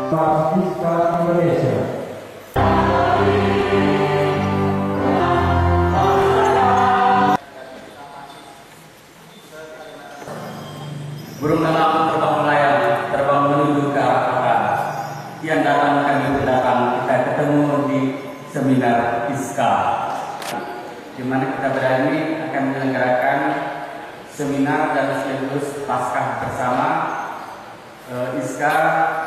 Paskibra Indonesia. Burung elang terbang melayang, terbang menuju ke arah utara. Yang datang kami berdatang, kita ketemu di seminar ISKA, di mana kita berani akan menyelenggarakan seminar dan sekaligus Paskah bersama ISKA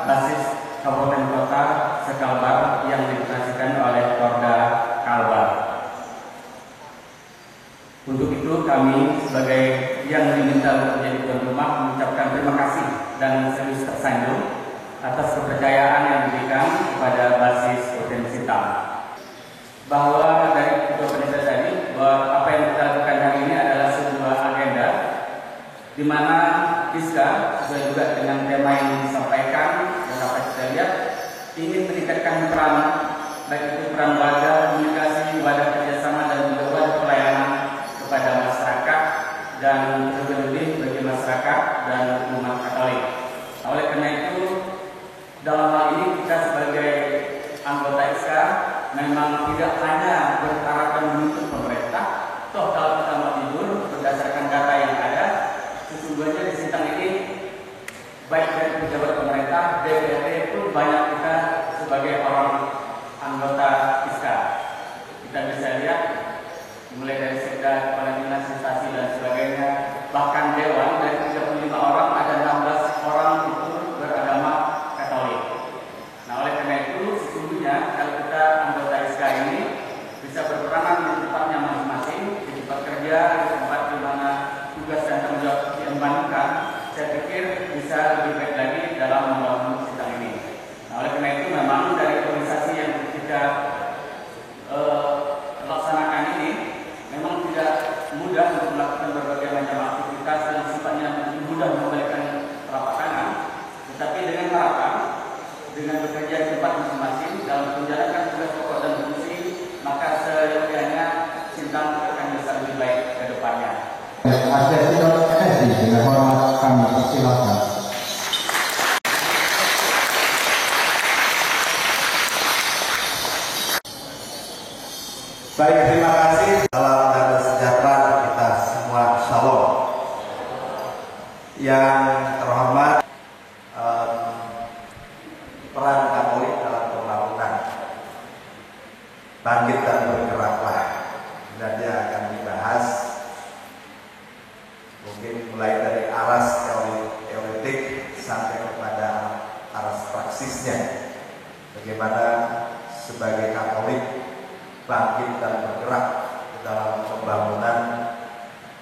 basis Kabupaten Kota Sekalbar yang dioperasikan oleh Porda Kalbar. Untuk itu kami sebagai yang diminta untuk menjadi tuan rumah mengucapkan terima kasih dan serius tersanjung atas kepercayaan yang diberikan kepada basis potensi hitam. Bahwa dari Ketua Panitia tadi, bahwa apa yang kita lakukan hari ini adalah sebuah agenda di mana ISKA sesuai juga dengan tema yang disampaikan dan apa yang kita lihat ingin meningkatkan peran, baik itu peran wadah komunikasi, wadah kerjasama dan juga wadah pelayanan kepada masyarakat dan terlebih bagi masyarakat dan umat Katolik. Oleh karena itu, dalam hal ini kita sebagai anggota ISKA memang tidak hanya berharapan menuntut pemerintah. Toh kalau kita mau tidur berdasarkan data yang ada, sesungguhnya di Sintang ini baik dari pejabat pemerintah, DPRD pun banyak kita sebagai orang anggota ISKA. Kita bisa lihat mulai dari sekda, kepala dinas, instansi dan sebagainya, bahkan dewan dari 35 orang ada 16 orang itu beragama Katolik. Nah, oleh karena itu sesungguhnya kalau kita anggota ISKA ini bisa berperanan di tempatnya masing-masing, di tempat kerja, di tempat di mana tugas dan tanggung jawab diembankan, saya pikir bisa lebih baik lagi dalam membangun Sintang ini. Nah, oleh karena itu memang dari organisasi yang kita laksanakan ini memang tidak mudah untuk melakukan berbagai macam aktivitas yang sifatnya mudah memberikan telapak tangan, tetapi dengan harapan dengan bekerja di tempat masing-masing dalam menjalankan tugas pokok dan fungsi, maka seyogyanya Sintang akan bisa lebih baik ke depannya. Dengan hormat kami persilakan. Baik, terima kasih. Salam dan sejahtera kita semua. Shalom. Yang terhormat, peran Katolik dalam pembangunan. Bangkit dan bergeraklah. Dan dia akan dibahas mungkin mulai dari aras teoretik sampai kepada aras praksisnya. Bagaimana sebagai Katolik bangkit dan bergerak dalam pembangunan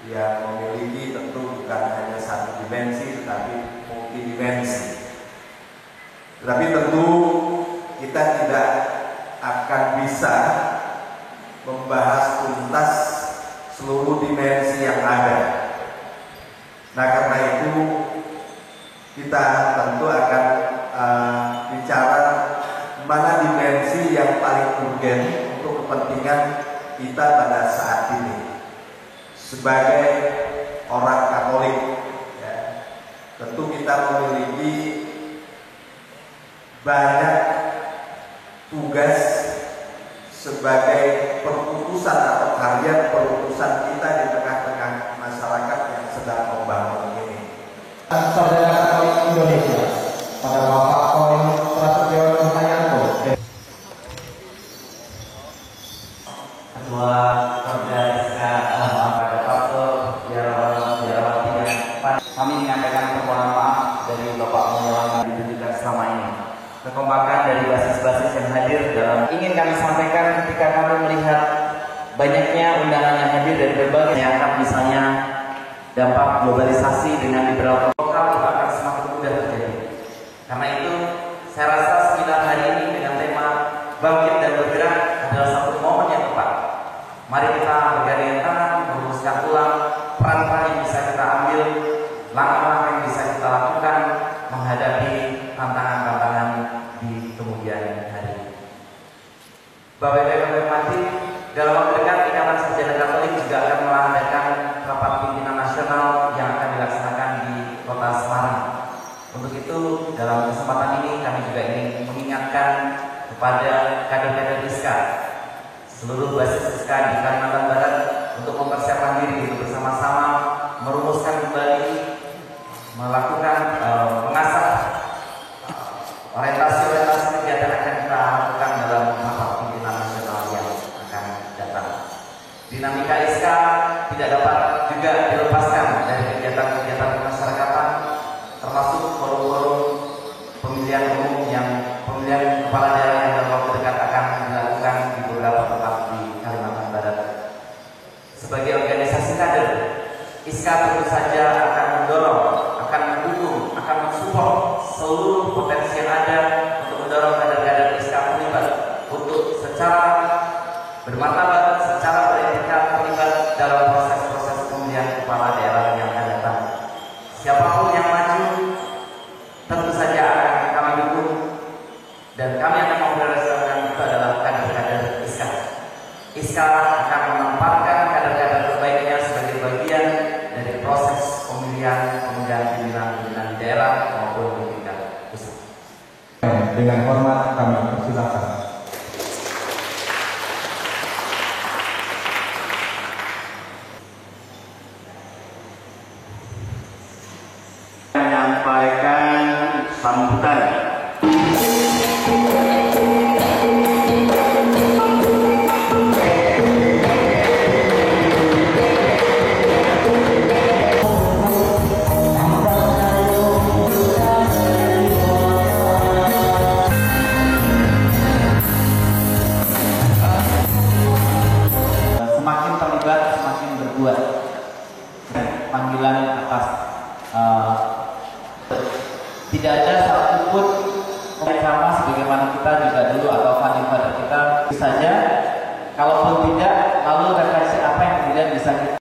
yang memiliki tentu bukan hanya satu dimensi tetapi multidimensi. Tetapi tentu kita tidak akan bisa membahas tuntas seluruh dimensi yang ada. Nah, karena itu kita tentu akan bicara mana dimensi yang paling urgen untuk kepentingan kita pada saat ini sebagai orang Katolik. Ya, tentu kita memiliki banyak tugas sebagai perputusan atau harian perputusan kita di tengah-tengah masyarakat yang sedang membangun ini. Saudara Katolik Indonesia, pada Bapak Koin Prasetyo Hanyanto, Ketua Porda ISKA, pada Pastor Biarawati dan kami menyampaikan permohonan maaf dari Bapak Mulyawati ditunjukkan selama ini. Kekompakan dari basis-basis yang hadir dalam ingin kami sampaikan ketika kami melihat banyaknya undangan yang hadir dari berbagai masyarakat, misalnya dampak globalisasi dengan liberal lokal itu akan semakin mudah terjadi. Karena itu saya rasa seminar hari ini dengan tema bangkit dan bergerak adalah satu momen yang tepat. Mari kita bergandeng tangan, merumuskan ulang peran-peran yang bisa kita ambil, langkah-langkah yang bisa kita lakukan menghadapi tantangan-tantangan di kemudian hari. Bapak Ibu yang hormati, dalam waktu dekat Ikatan Sarjana Katolik juga akan mengadakan rapat pimpinan nasional yang akan dilaksanakan di Kota Semarang. Untuk itu, dalam kesempatan ini kami juga ingin mengingatkan kepada kader-kader ISKA, seluruh basis ISKA di Kalimantan Barat untuk mempersiapkan diri untuk bersama-sama merumuskan kembali, melakukan mengasah orientasi-orientasi kegiatan akan kita lakukan dalam rapat pimpinan nasional yang akan datang. Dinamika ISKA tidak dapat juga dilepaskan dari kegiatan-kegiatan kemasyarakatan, termasuk forum-forum pemilihan umum pemilihan kepala daerah yang dalam waktu dekat akan dilakukan di beberapa tempat di Kalimantan Barat. Sebagai organisasi kader, ISKA tentu saja akan mendorong, akan mendukung, akan mensupport seluruh potensi yang ada untuk mendorong kader-kader ISKA terlibat untuk secara bermartabat, secara beretika terlibat dalam proses-proses pemilihan kepala daerah yang akan datang. Siapapun yang maju tentu saja akan kami dukung, dan kami akan memprioritaskan itu adalah kader-kader ISKA. ISKA akan menempatkan kader-kader terbaiknya sebagai bagian dari proses pemilihan pimpinan daerah maupun di tingkat pusat. Dengan hormat kami persilakan. Menyampaikan sambutan. Semakin terlibat, semakin berbuat. Panggilan atas tidak ada satupun yang sama sebagaimana kita